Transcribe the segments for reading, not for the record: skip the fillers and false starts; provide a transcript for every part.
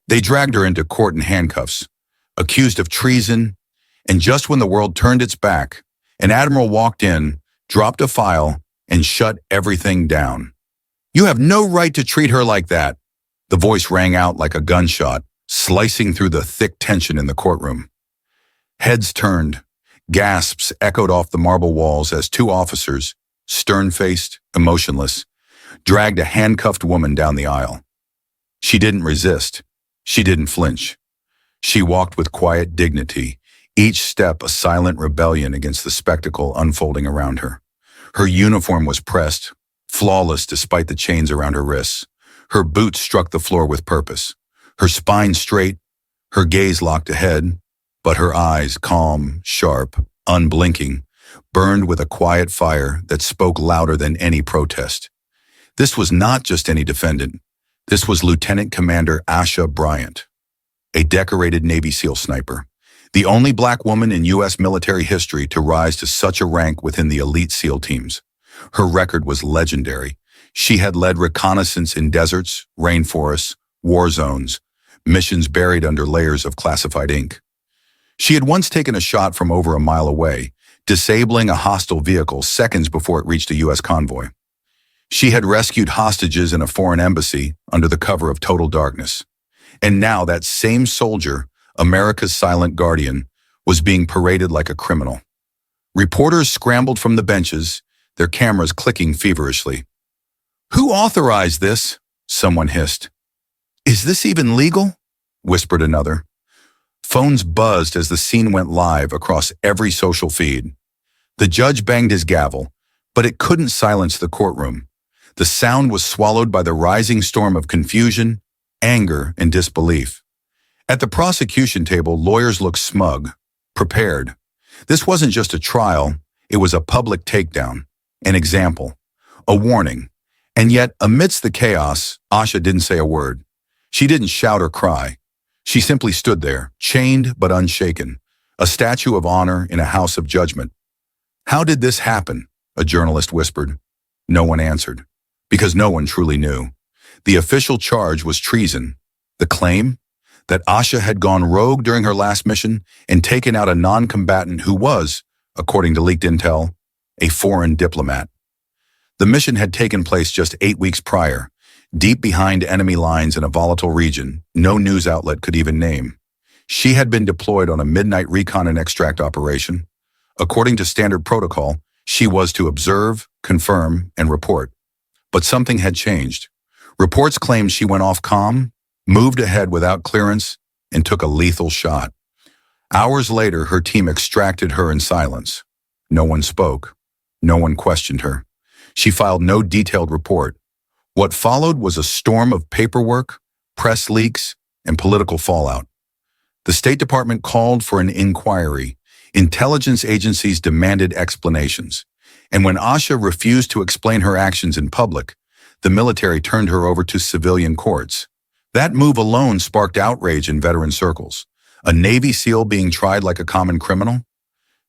They dragged her into court in handcuffs, accused of treason, and just when the world turned its back, an admiral walked in, dropped a file, and shut everything down. "You have no right to treat her like that." The voice rang out like a gunshot, slicing through the thick tension in the courtroom. Heads turned, gasps echoed off the marble walls as two officers, stern-faced, emotionless, dragged a handcuffed woman down the aisle. She didn't resist. She didn't flinch. She walked with quiet dignity, each step a silent rebellion against the spectacle unfolding around her. Her uniform was pressed, flawless despite the chains around her wrists. Her boots struck the floor with purpose. Her spine straight, her gaze locked ahead, but her eyes, calm, sharp, unblinking, burned with a quiet fire that spoke louder than any protest. This was not just any defendant. This was Lieutenant Commander Asha Bryant, a decorated Navy SEAL sniper, the only black woman in U.S. military history to rise to such a rank within the elite SEAL teams. Her record was legendary. She had led reconnaissance in deserts, rainforests, war zones, missions buried under layers of classified ink. She had once taken a shot from over a mile away, disabling a hostile vehicle seconds before it reached a U.S. convoy. She had rescued hostages in a foreign embassy under the cover of total darkness. And now that same soldier, America's silent guardian, was being paraded like a criminal. Reporters scrambled from the benches, their cameras clicking feverishly. "Who authorized this?" someone hissed. "Is this even legal?" whispered another. Phones buzzed as the scene went live across every social feed. The judge banged his gavel, but it couldn't silence the courtroom. The sound was swallowed by the rising storm of confusion, anger, and disbelief. At the prosecution table, lawyers looked smug, prepared. This wasn't just a trial, it was a public takedown, an example, a warning. And yet, amidst the chaos, Asha didn't say a word. She didn't shout or cry. She simply stood there, chained but unshaken, a statue of honor in a house of judgment. "How did this happen?" a journalist whispered. No one answered, because no one truly knew. The official charge was treason. The claim? That Asha had gone rogue during her last mission and taken out a non-combatant who was, according to leaked intel, a foreign diplomat. The mission had taken place just 8 weeks prior, deep behind enemy lines in a volatile region no news outlet could even name. She had been deployed on a midnight recon and extract operation. According to standard protocol, she was to observe, confirm, and report. But something had changed. Reports claimed she went off calm, moved ahead without clearance, and took a lethal shot. Hours later, her team extracted her in silence. No one spoke. No one questioned her. She filed no detailed report. What followed was a storm of paperwork, press leaks, and political fallout. The State Department called for an inquiry. Intelligence agencies demanded explanations. And when Asha refused to explain her actions in public, the military turned her over to civilian courts. That move alone sparked outrage in veteran circles. A Navy SEAL being tried like a common criminal?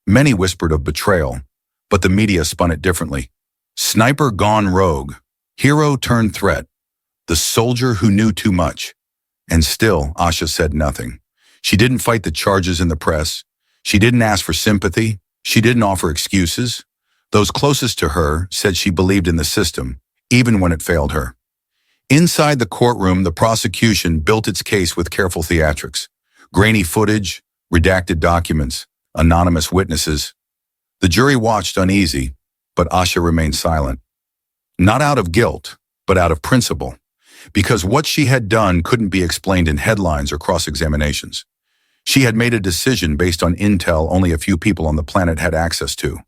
Many whispered of betrayal, but the media spun it differently. Sniper gone rogue. Hero turned threat. The soldier who knew too much. And still, Asha said nothing. She didn't fight the charges in the press. She didn't ask for sympathy. She didn't offer excuses. Those closest to her said she believed in the system, even when it failed her. Inside the courtroom, the prosecution built its case with careful theatrics. Grainy footage, redacted documents, anonymous witnesses. The jury watched uneasy, but Asha remained silent. Not out of guilt, but out of principle. Because what she had done couldn't be explained in headlines or cross-examinations. She had made a decision based on intel only a few people on the planet had access to.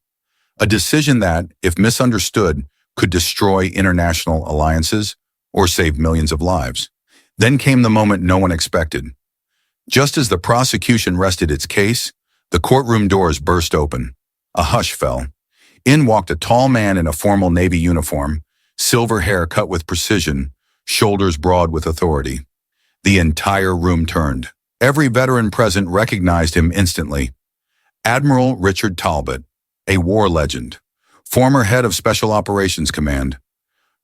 A decision that, if misunderstood, could destroy international alliances or save millions of lives. Then came the moment no one expected. Just as the prosecution rested its case, the courtroom doors burst open. A hush fell. In walked a tall man in a formal Navy uniform, silver hair cut with precision, shoulders broad with authority. The entire room turned. Every veteran present recognized him instantly. Admiral Richard Talbot, a war legend, former head of Special Operations Command.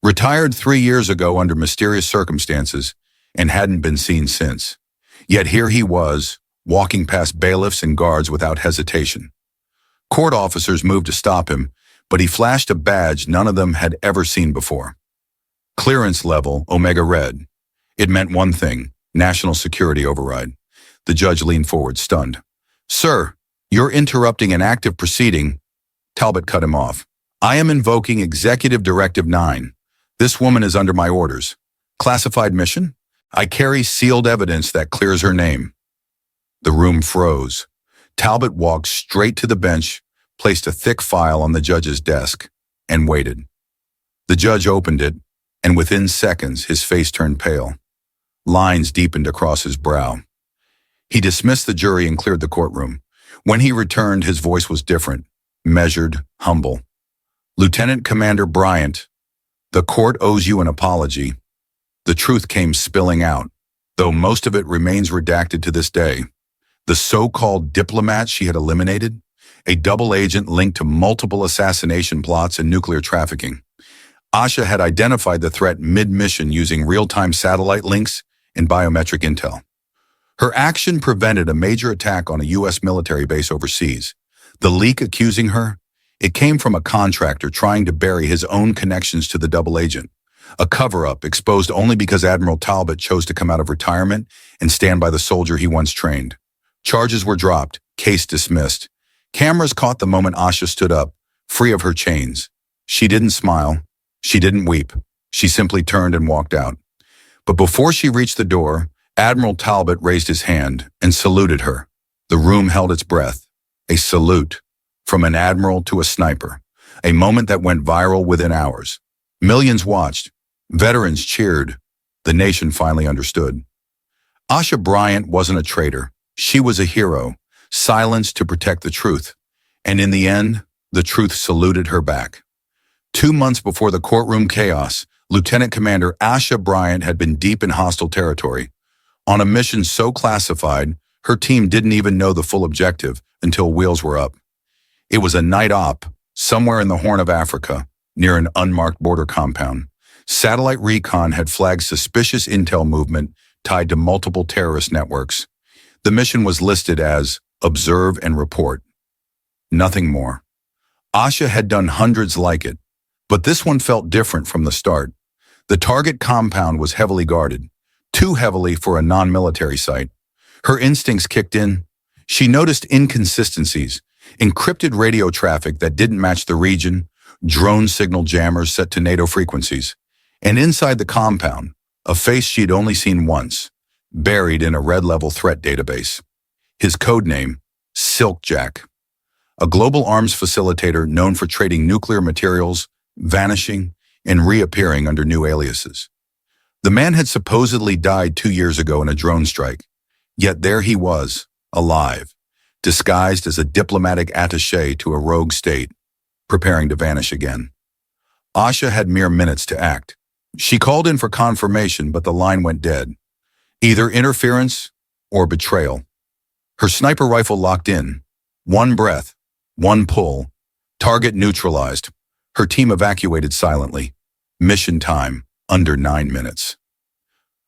Retired 3 years ago under mysterious circumstances, and hadn't been seen since. Yet here he was, walking past bailiffs and guards without hesitation. Court officers moved to stop him, but he flashed a badge none of them had ever seen before. Clearance level, Omega Red. It meant one thing: national security override. The judge leaned forward, stunned. "Sir, you're interrupting an active proceeding." Talbot cut him off. "I am invoking Executive Directive 9. This woman is under my orders. Classified mission? I carry sealed evidence that clears her name." The room froze. Talbot walked straight to the bench, placed a thick file on the judge's desk, and waited. The judge opened it, and within seconds his face turned pale. Lines deepened across his brow. He dismissed the jury and cleared the courtroom. When he returned, his voice was different, measured, humble. "Lieutenant Commander Bryant, the court owes you an apology." The truth came spilling out, though most of it remains redacted to this day. The so-called diplomat she had eliminated, a double agent linked to multiple assassination plots and nuclear trafficking. Asha had identified the threat mid-mission using real-time satellite links and biometric intel. Her action prevented a major attack on a U.S. military base overseas. The leak accusing her, it came from a contractor trying to bury his own connections to the double agent. A cover-up exposed only because Admiral Talbot chose to come out of retirement and stand by the soldier he once trained. Charges were dropped, case dismissed. Cameras caught the moment Asha stood up, free of her chains. She didn't smile. She didn't weep. She simply turned and walked out. But before she reached the door, Admiral Talbot raised his hand and saluted her. The room held its breath. A salute from an admiral to a sniper. A moment that went viral within hours. Millions watched. Veterans cheered. The nation finally understood. Asha Bryant wasn't a traitor. She was a hero, silenced to protect the truth. And in the end, the truth saluted her back. 2 months before the courtroom chaos, Lieutenant Commander Asha Bryant had been deep in hostile territory. On a mission so classified, her team didn't even know the full objective until wheels were up. It was a night op, somewhere in the Horn of Africa, near an unmarked border compound. Satellite recon had flagged suspicious intel movement tied to multiple terrorist networks. The mission was listed as observe and report. Nothing more. Asha had done hundreds like it, but this one felt different from the start. The target compound was heavily guarded, too heavily for a non-military site. Her instincts kicked in. She noticed inconsistencies, encrypted radio traffic that didn't match the region, drone signal jammers set to NATO frequencies. And inside the compound, a face she'd only seen once, buried in a red-level threat database. His codename, Silkjack, a global arms facilitator known for trading nuclear materials, vanishing, and reappearing under new aliases. The man had supposedly died 2 years ago in a drone strike, yet there he was, alive, disguised as a diplomatic attaché to a rogue state, preparing to vanish again. Asha had mere minutes to act. She called in for confirmation, but the line went dead. Either interference or betrayal. Her sniper rifle locked in. One breath, one pull. Target neutralized. Her team evacuated silently. Mission time, under 9 minutes.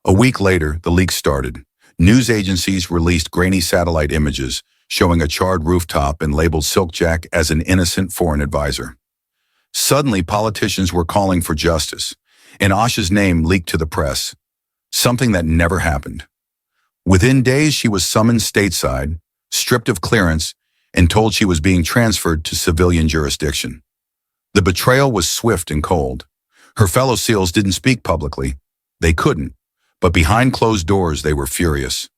A week later, the leak started. News agencies released grainy satellite images showing a charred rooftop and labeled Silkjack as an innocent foreign advisor. Suddenly, politicians were calling for justice, and Asha's name leaked to the press, something that never happened. Within days, she was summoned stateside, stripped of clearance, and told she was being transferred to civilian jurisdiction. The betrayal was swift and cold. Her fellow SEALs didn't speak publicly. They couldn't, but behind closed doors, they were furious.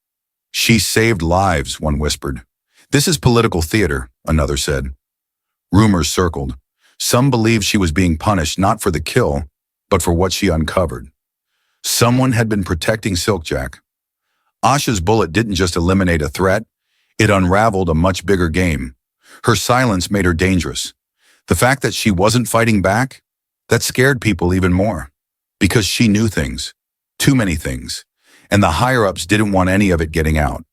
"She saved lives," one whispered. "This is political theater," another said. Rumors circled. Some believed she was being punished not for the kill, but for what she uncovered. Someone had been protecting Silkjack. Asha's bullet didn't just eliminate a threat, it unraveled a much bigger game. Her silence made her dangerous. The fact that she wasn't fighting back, that scared people even more. Because she knew things, too many things, and the higher-ups didn't want any of it getting out.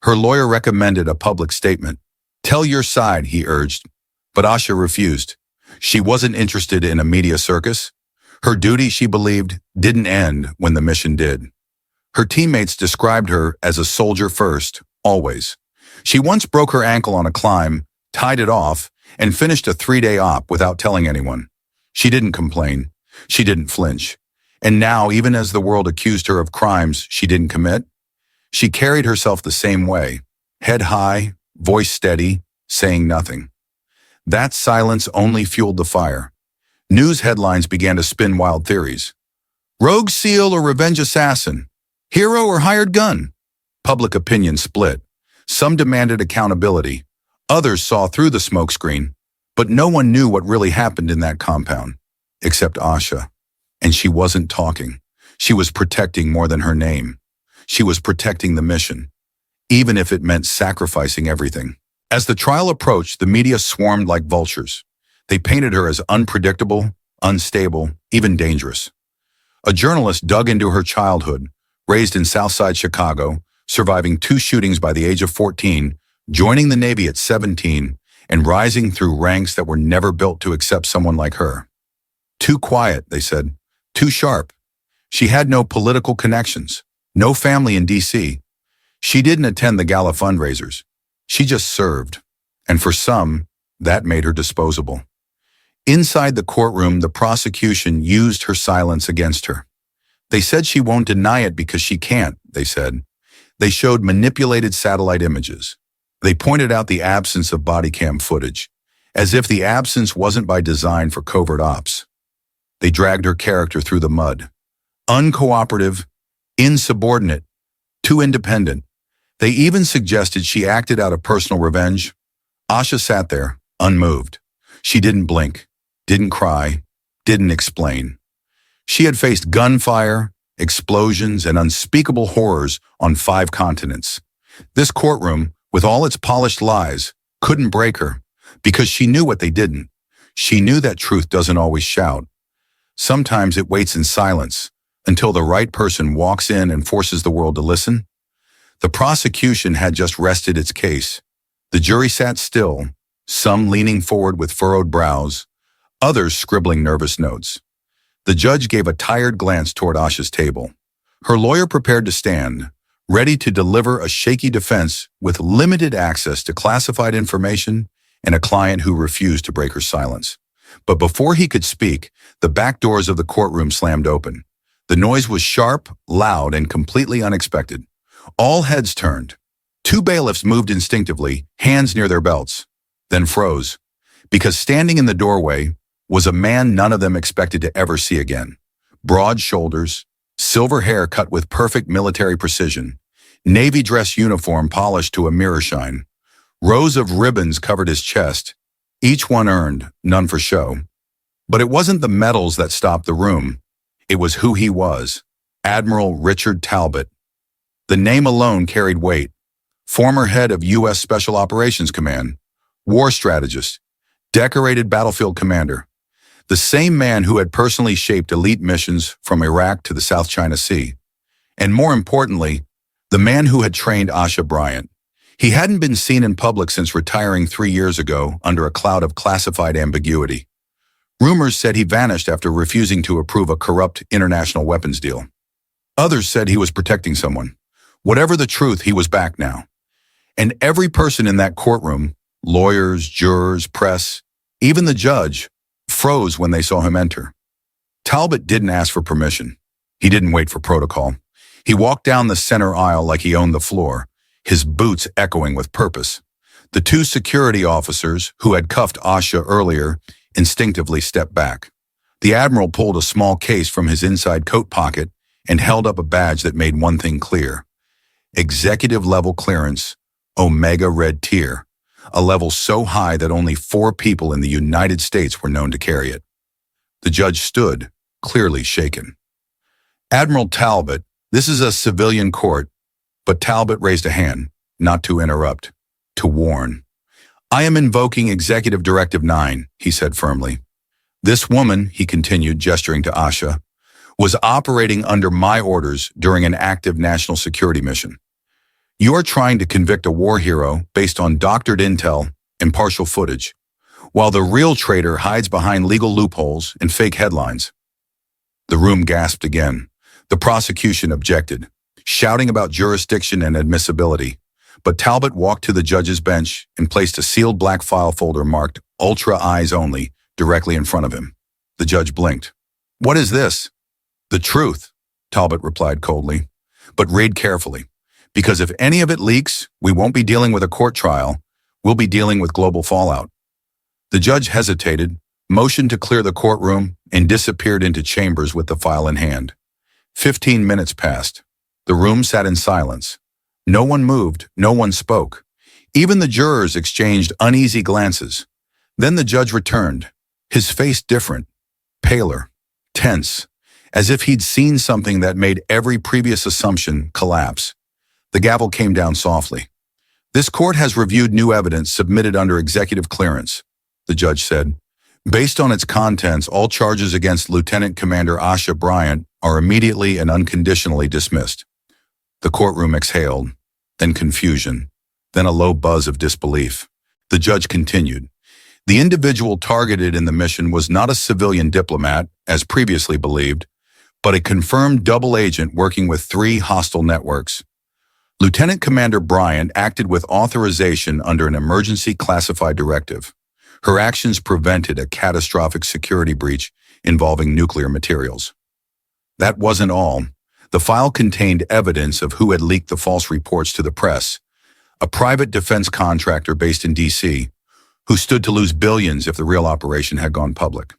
Her lawyer recommended a public statement. "Tell your side," he urged, but Asha refused. She wasn't interested in a media circus. Her duty, she believed, didn't end when the mission did. Her teammates described her as a soldier first, always. She once broke her ankle on a climb, tied it off, and finished a 3-day op without telling anyone. She didn't complain. She didn't flinch. And now, even as the world accused her of crimes she didn't commit, she carried herself the same way, head high, voice steady, saying nothing. That silence only fueled the fire. News headlines began to spin wild theories. Rogue SEAL or revenge assassin? Hero or hired gun? Public opinion split. Some demanded accountability. Others saw through the smokescreen. But no one knew what really happened in that compound, except Asha. And she wasn't talking. She was protecting more than her name. She was protecting the mission, even if it meant sacrificing everything. As the trial approached, the media swarmed like vultures. They painted her as unpredictable, unstable, even dangerous. A journalist dug into her childhood, raised in Southside Chicago, surviving 2 shootings by the age of 14, joining the Navy at 17, and rising through ranks that were never built to accept someone like her. Too quiet, they said. Too sharp. She had no political connections, no family in D.C. She didn't attend the gala fundraisers. She just served. And for some, that made her disposable. Inside the courtroom, the prosecution used her silence against her. They said she won't deny it because she can't, they said. They showed manipulated satellite images. They pointed out the absence of body cam footage, as if the absence wasn't by design for covert ops. They dragged her character through the mud. Uncooperative, insubordinate, too independent. They even suggested she acted out of personal revenge. Asha sat there, unmoved. She didn't blink, didn't cry, didn't explain. She had faced gunfire, explosions, and unspeakable horrors on 5 continents. This courtroom, with all its polished lies, couldn't break her, because she knew what they didn't. She knew that truth doesn't always shout. Sometimes it waits in silence, until the right person walks in and forces the world to listen. The prosecution had just rested its case. The jury sat still, some leaning forward with furrowed brows, others scribbling nervous notes. The judge gave a tired glance toward Asha's table. Her lawyer prepared to stand, ready to deliver a shaky defense with limited access to classified information and a client who refused to break her silence. But before he could speak, the back doors of the courtroom slammed open. The noise was sharp, loud, and completely unexpected. All heads turned. 2 bailiffs moved instinctively, hands near their belts, then froze, because standing in the doorway was a man none of them expected to ever see again. Broad shoulders, silver hair cut with perfect military precision, navy dress uniform polished to a mirror shine. Rows of ribbons covered his chest, each one earned, none for show. But it wasn't the medals that stopped the room. It was who he was, Admiral Richard Talbot. The name alone carried weight. Former head of U.S. Special Operations Command, war strategist, decorated battlefield commander. The same man who had personally shaped elite missions from Iraq to the South China Sea. And more importantly, the man who had trained Asha Bryant. He hadn't been seen in public since retiring 3 years ago under a cloud of classified ambiguity. Rumors said he vanished after refusing to approve a corrupt international weapons deal. Others said he was protecting someone. Whatever the truth, he was back now. And every person in that courtroom, lawyers, jurors, press, even the judge, froze when they saw him enter. Talbot didn't ask for permission. He didn't wait for protocol. He walked down the center aisle like he owned the floor, his boots echoing with purpose. The 2 security officers who had cuffed Asha earlier instinctively stepped back. The Admiral pulled a small case from his inside coat pocket and held up a badge that made one thing clear. Executive level clearance, Omega Red Tier, a level so high that only 4 people in the United States were known to carry it. The judge stood, clearly shaken. Admiral Talbot, this is a civilian court, but Talbot raised a hand, not to interrupt, to warn. I am invoking Executive Directive 9, he said firmly. This woman, he continued, gesturing to Asha, was operating under my orders during an active national security mission. You are trying to convict a war hero based on doctored intel and partial footage, while the real traitor hides behind legal loopholes and fake headlines. The room gasped again. The prosecution objected. shouting about jurisdiction and admissibility. But Talbot walked to the judge's bench and placed a sealed black file folder marked Ultra Eyes Only directly in front of him. The judge blinked. "What is this?" "The truth," Talbot replied coldly. "But read carefully, because if any of it leaks, we won't be dealing with a court trial. We'll be dealing with global fallout." The judge hesitated, motioned to clear the courtroom, and disappeared into chambers with the file in hand. 15 minutes passed. The room sat in silence. No one moved, no one spoke. Even the jurors exchanged uneasy glances. Then the judge returned, his face different, paler, tense, as if he'd seen something that made every previous assumption collapse. The gavel came down softly. "This court has reviewed new evidence submitted under executive clearance," the judge said. "Based on its contents, all charges against Lieutenant Commander Asha Bryant are immediately and unconditionally dismissed." The courtroom exhaled, then confusion, then a low buzz of disbelief. The judge continued. The individual targeted in the mission was not a civilian diplomat, as previously believed, but a confirmed double agent working with 3 hostile networks. Lieutenant Commander Bryant acted with authorization under an emergency classified directive. Her actions prevented a catastrophic security breach involving nuclear materials. That wasn't all. The file contained evidence of who had leaked the false reports to the press, a private defense contractor based in D.C., who stood to lose billions if the real operation had gone public.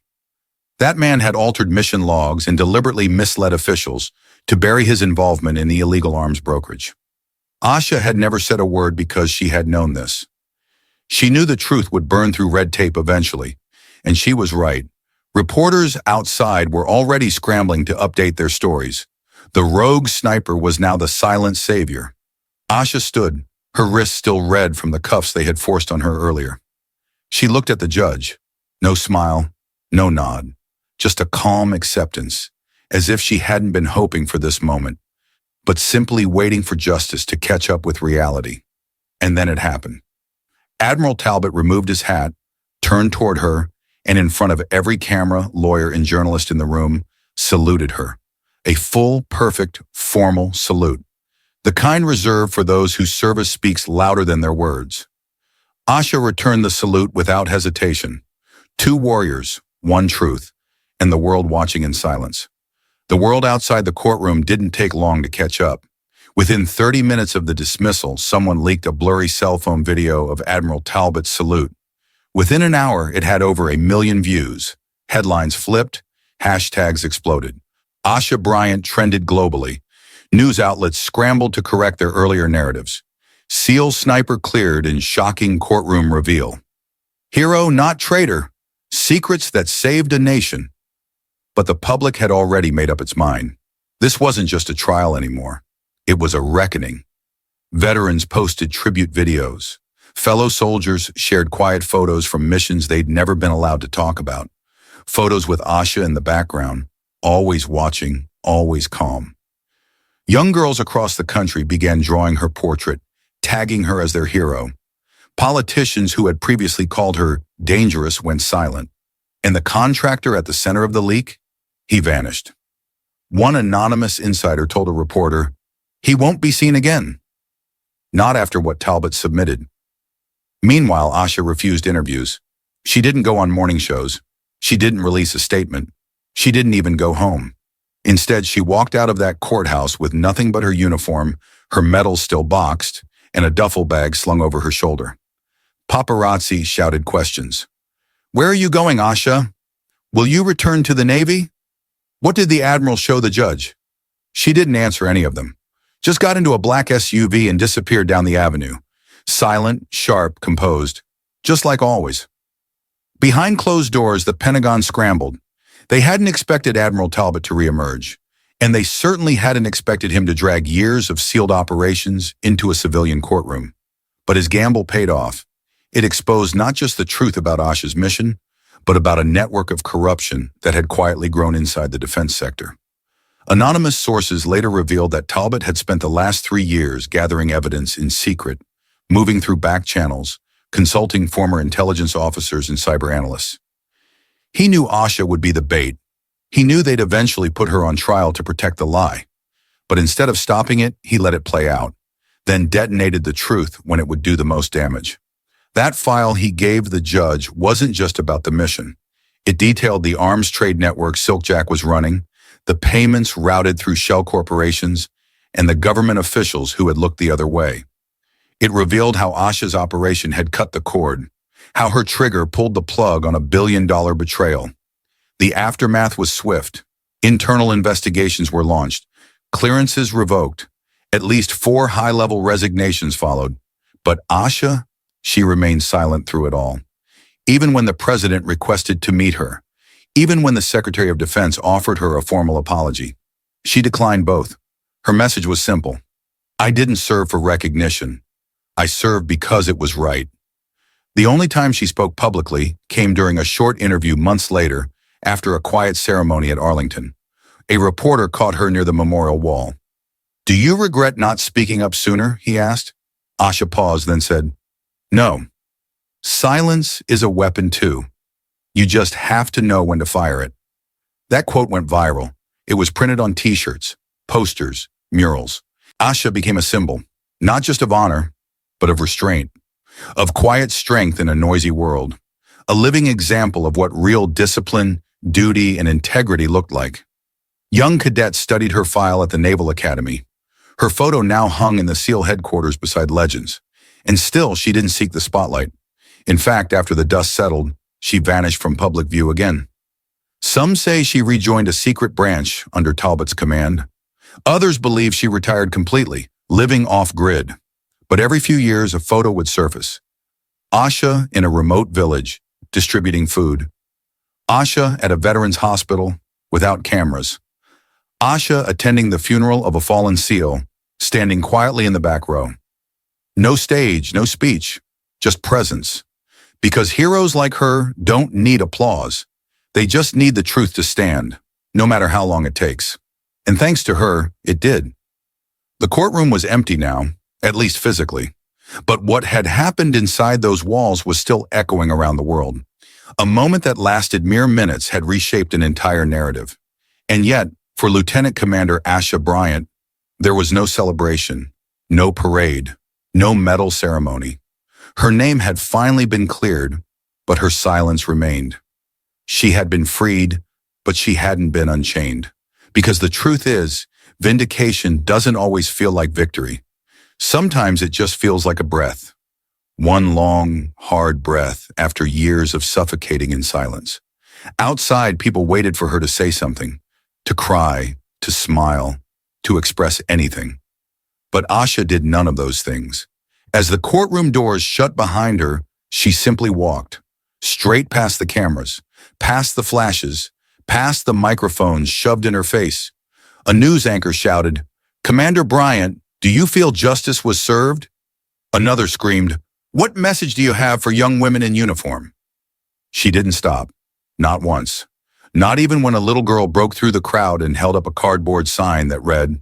That man had altered mission logs and deliberately misled officials to bury his involvement in the illegal arms brokerage. Asha had never said a word because she had known this. She knew the truth would burn through red tape eventually, and she was right. Reporters outside were already scrambling to update their stories. The rogue sniper was now the silent savior. Asha stood, her wrists still red from the cuffs they had forced on her earlier. She looked at the judge. No smile, no nod, just a calm acceptance, as if she hadn't been hoping for this moment, but simply waiting for justice to catch up with reality. And then it happened. Admiral Talbot removed his hat, turned toward her, and in front of every camera, lawyer, and journalist in the room, saluted her. A full, perfect, formal salute. The kind reserved for those whose service speaks louder than their words. Asha returned the salute without hesitation. 2 warriors, 1 truth, and the world watching in silence. The world outside the courtroom didn't take long to catch up. Within 30 minutes of the dismissal, someone leaked a blurry cell phone video of Admiral Talbot's salute. Within an hour, it had over 1 million views. Headlines flipped, hashtags exploded. Asha Bryant trended globally. News outlets scrambled to correct their earlier narratives. SEAL sniper cleared in shocking courtroom reveal. Hero, not traitor. Secrets that saved a nation. But the public had already made up its mind. This wasn't just a trial anymore. It was a reckoning. Veterans posted tribute videos. Fellow soldiers shared quiet photos from missions they'd never been allowed to talk about. Photos with Asha in the background, always watching, always calm. Young girls across the country began drawing her portrait, tagging her as their hero. Politicians who had previously called her dangerous went silent. And the contractor at the center of the leak? He vanished. One anonymous insider told a reporter, "He won't be seen again." Not after what Talbot submitted. Meanwhile, Asha refused interviews. She didn't go on morning shows. She didn't release a statement. She didn't even go home. Instead, she walked out of that courthouse with nothing but her uniform, her medals still boxed, and a duffel bag slung over her shoulder. Paparazzi shouted questions. "Where are you going, Asha? Will you return to the Navy?" What did the Admiral show the judge? She didn't answer any of them. Just got into a black SUV and disappeared down the avenue. Silent, sharp, composed, just like always. Behind closed doors, the Pentagon scrambled. They hadn't expected Admiral Talbot to reemerge, and they certainly hadn't expected him to drag years of sealed operations into a civilian courtroom. But his gamble paid off. It exposed not just the truth about Asha's mission, but about a network of corruption that had quietly grown inside the defense sector. Anonymous sources later revealed that Talbot had spent the last 3 years gathering evidence in secret, moving through back channels, consulting former intelligence officers and cyber analysts. He knew Asha would be the bait. He knew they'd eventually put her on trial to protect the lie. But instead of stopping it, he let it play out, then detonated the truth when it would do the most damage. That file he gave the judge wasn't just about the mission. It detailed the arms trade network Silkjack was running, the payments routed through shell corporations, and the government officials who had looked the other way. It revealed how Asha's operation had cut the cord, how her trigger pulled the plug on a billion-dollar betrayal. The aftermath was swift. Internal investigations were launched, clearances revoked. At least 4 high-level resignations followed. But Asha, she remained silent through it all. Even when the president requested to meet her, even when the Secretary of Defense offered her a formal apology, she declined both. Her message was simple. I didn't serve for recognition. I served because it was right. The only time she spoke publicly came during a short interview months later after a quiet ceremony at Arlington. A reporter caught her near the memorial wall. "Do you regret not speaking up sooner?" he asked. Asha paused, then said, "No. Silence is a weapon too. You just have to know when to fire it." That quote went viral. It was printed on t-shirts, posters, murals. Asha became a symbol, not just of honor, but of restraint, of quiet strength in a noisy world, a living example of what real discipline, duty, and integrity looked like. Young cadets studied her file at the Naval Academy. Her photo now hung in the SEAL headquarters beside legends. And still, she didn't seek the spotlight. In fact, after the dust settled, she vanished from public view again. Some say she rejoined a secret branch under Talbot's command. Others believe she retired completely, living off-grid. But every few years, a photo would surface. Asha in a remote village, distributing food. Asha at a veterans hospital, without cameras. Asha attending the funeral of a fallen SEAL, standing quietly in the back row. No stage, no speech, just presence. Because heroes like her don't need applause. They just need the truth to stand, no matter how long it takes. And thanks to her, it did. The courtroom was empty now, at least physically. But what had happened inside those walls was still echoing around the world. A moment that lasted mere minutes had reshaped an entire narrative. And yet, for Lieutenant Commander Asha Bryant, there was no celebration, no parade, no medal ceremony. Her name had finally been cleared, but her silence remained. She had been freed, but she hadn't been unchained. Because the truth is, vindication doesn't always feel like victory. Sometimes it just feels like a breath. One long, hard breath after years of suffocating in silence. Outside, people waited for her to say something, to cry, to smile, to express anything. But Asha did none of those things. As the courtroom doors shut behind her, she simply walked, straight past the cameras, past the flashes, past the microphones shoved in her face. A news anchor shouted, "Commander Bryant, do you feel justice was served?" Another screamed, "What message do you have for young women in uniform?" She didn't stop, not once. Not even when a little girl broke through the crowd and held up a cardboard sign that read,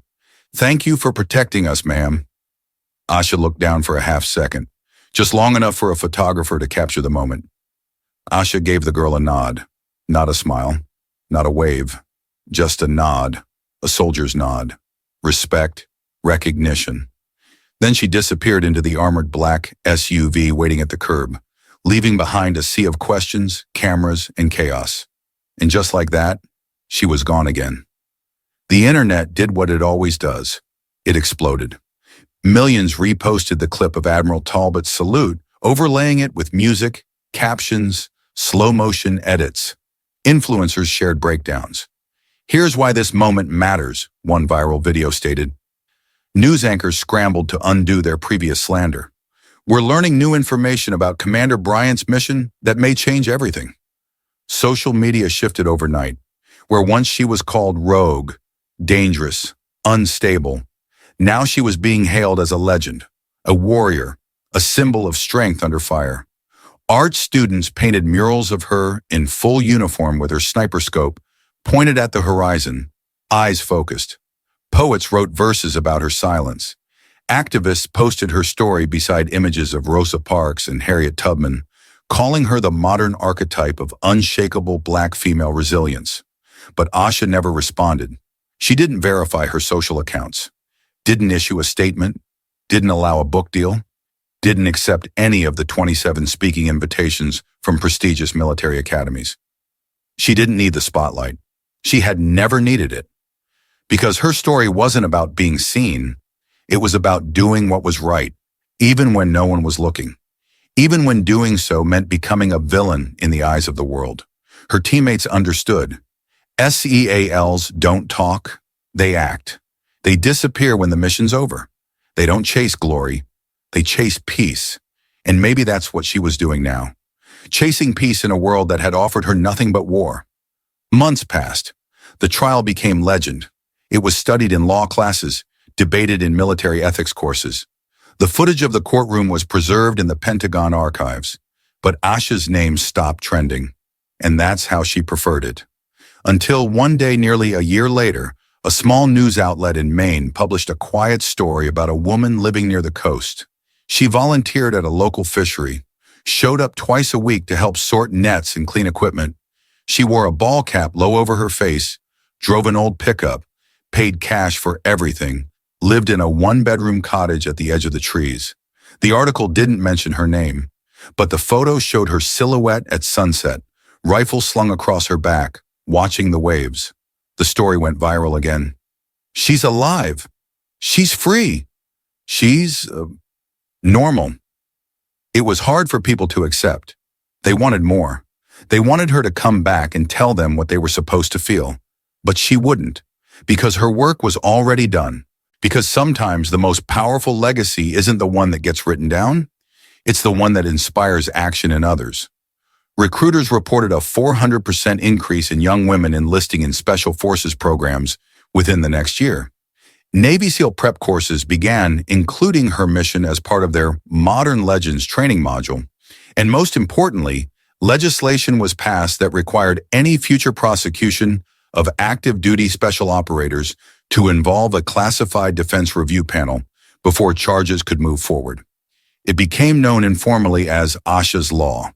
"Thank you for protecting us, ma'am." Asha looked down for a half second, just long enough for a photographer to capture the moment. Asha gave the girl a nod, not a smile, not a wave, just a nod, a soldier's nod, respect, recognition. Then she disappeared into the armored black SUV waiting at the curb, leaving behind a sea of questions, cameras, and chaos. And just like that, she was gone again. The internet did what it always does. It exploded. Millions reposted the clip of Admiral Talbot's salute, overlaying it with music, captions, slow-motion edits. Influencers shared breakdowns. "Here's why this moment matters," one viral video stated. News anchors scrambled to undo their previous slander. "We're learning new information about Commander Bryant's mission that may change everything." Social media shifted overnight. Where once she was called rogue, dangerous, unstable, now she was being hailed as a legend, a warrior, a symbol of strength under fire. Art students painted murals of her in full uniform with her sniper scope pointed at the horizon, eyes focused. Poets wrote verses about her silence. Activists posted her story beside images of Rosa Parks and Harriet Tubman, calling her the modern archetype of unshakable black female resilience. But Asha never responded. She didn't verify her social accounts, didn't issue a statement, didn't allow a book deal, didn't accept any of the 27 speaking invitations from prestigious military academies. She didn't need the spotlight. She had never needed it. Because her story wasn't about being seen, it was about doing what was right, even when no one was looking. Even when doing so meant becoming a villain in the eyes of the world. Her teammates understood. SEALs don't talk, they act. They disappear when the mission's over. They don't chase glory, they chase peace. And maybe that's what she was doing now. Chasing peace in a world that had offered her nothing but war. Months passed. The trial became legend. It was studied in law classes, debated in military ethics courses. The footage of the courtroom was preserved in the Pentagon archives. But Asha's name stopped trending. And that's how she preferred it. Until one day nearly a year later, a small news outlet in Maine published a quiet story about a woman living near the coast. She volunteered at a local fishery, showed up twice a week to help sort nets and clean equipment. She wore a ball cap low over her face, drove an old pickup, paid cash for everything, lived in a one-bedroom cottage at the edge of the trees. The article didn't mention her name, but the photo showed her silhouette at sunset, rifle slung across her back, watching the waves. The story went viral again. She's alive. She's free. She's normal. It was hard for people to accept. They wanted more. They wanted her to come back and tell them what they were supposed to feel. But she wouldn't, because her work was already done. Because sometimes the most powerful legacy isn't the one that gets written down, it's the one that inspires action in others. Recruiters reported a 400% increase in young women enlisting in special forces programs within the next year. Navy SEAL prep courses began including her mission as part of their Modern Legends training module. And most importantly, legislation was passed that required any future prosecution of active duty special operators to involve a classified defense review panel before charges could move forward. It became known informally as Asha's Law.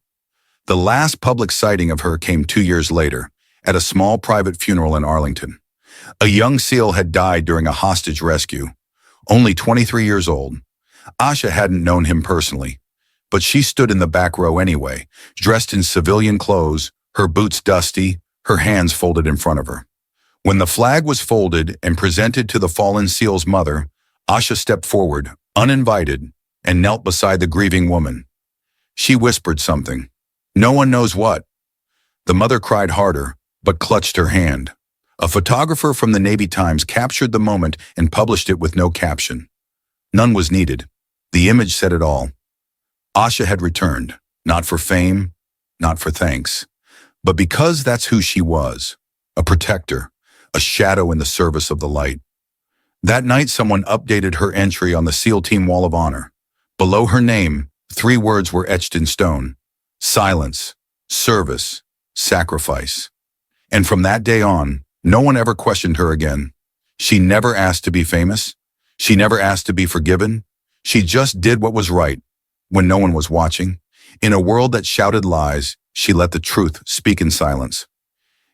The last public sighting of her came 2 years later, at a small private funeral in Arlington. A young SEAL had died during a hostage rescue, only 23 years old. Asha hadn't known him personally, but she stood in the back row anyway, dressed in civilian clothes, her boots dusty, her hands folded in front of her. When the flag was folded and presented to the fallen SEAL's mother, Asha stepped forward, uninvited, and knelt beside the grieving woman. She whispered something. No one knows what. The mother cried harder, but clutched her hand. A photographer from the Navy Times captured the moment and published it with no caption. None was needed. The image said it all. Asha had returned, not for fame, not for thanks, but because that's who she was, a protector, a shadow in the service of the light. That night, someone updated her entry on the SEAL Team Wall of Honor. Below her name, 3 words were etched in stone: silence, service, sacrifice. And from that day on, no one ever questioned her again. She never asked to be famous. She never asked to be forgiven. She just did what was right when no one was watching. In a world that shouted lies, she let the truth speak in silence.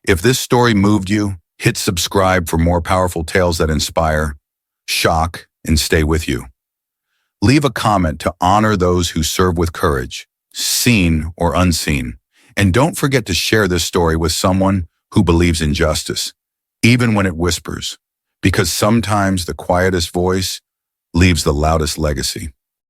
If this story moved you, hit subscribe for more powerful tales that inspire, shock, and stay with you. Leave a comment to honor those who serve with courage, seen or unseen. And don't forget to share this story with someone who believes in justice, even when it whispers, because sometimes the quietest voice leaves the loudest legacy.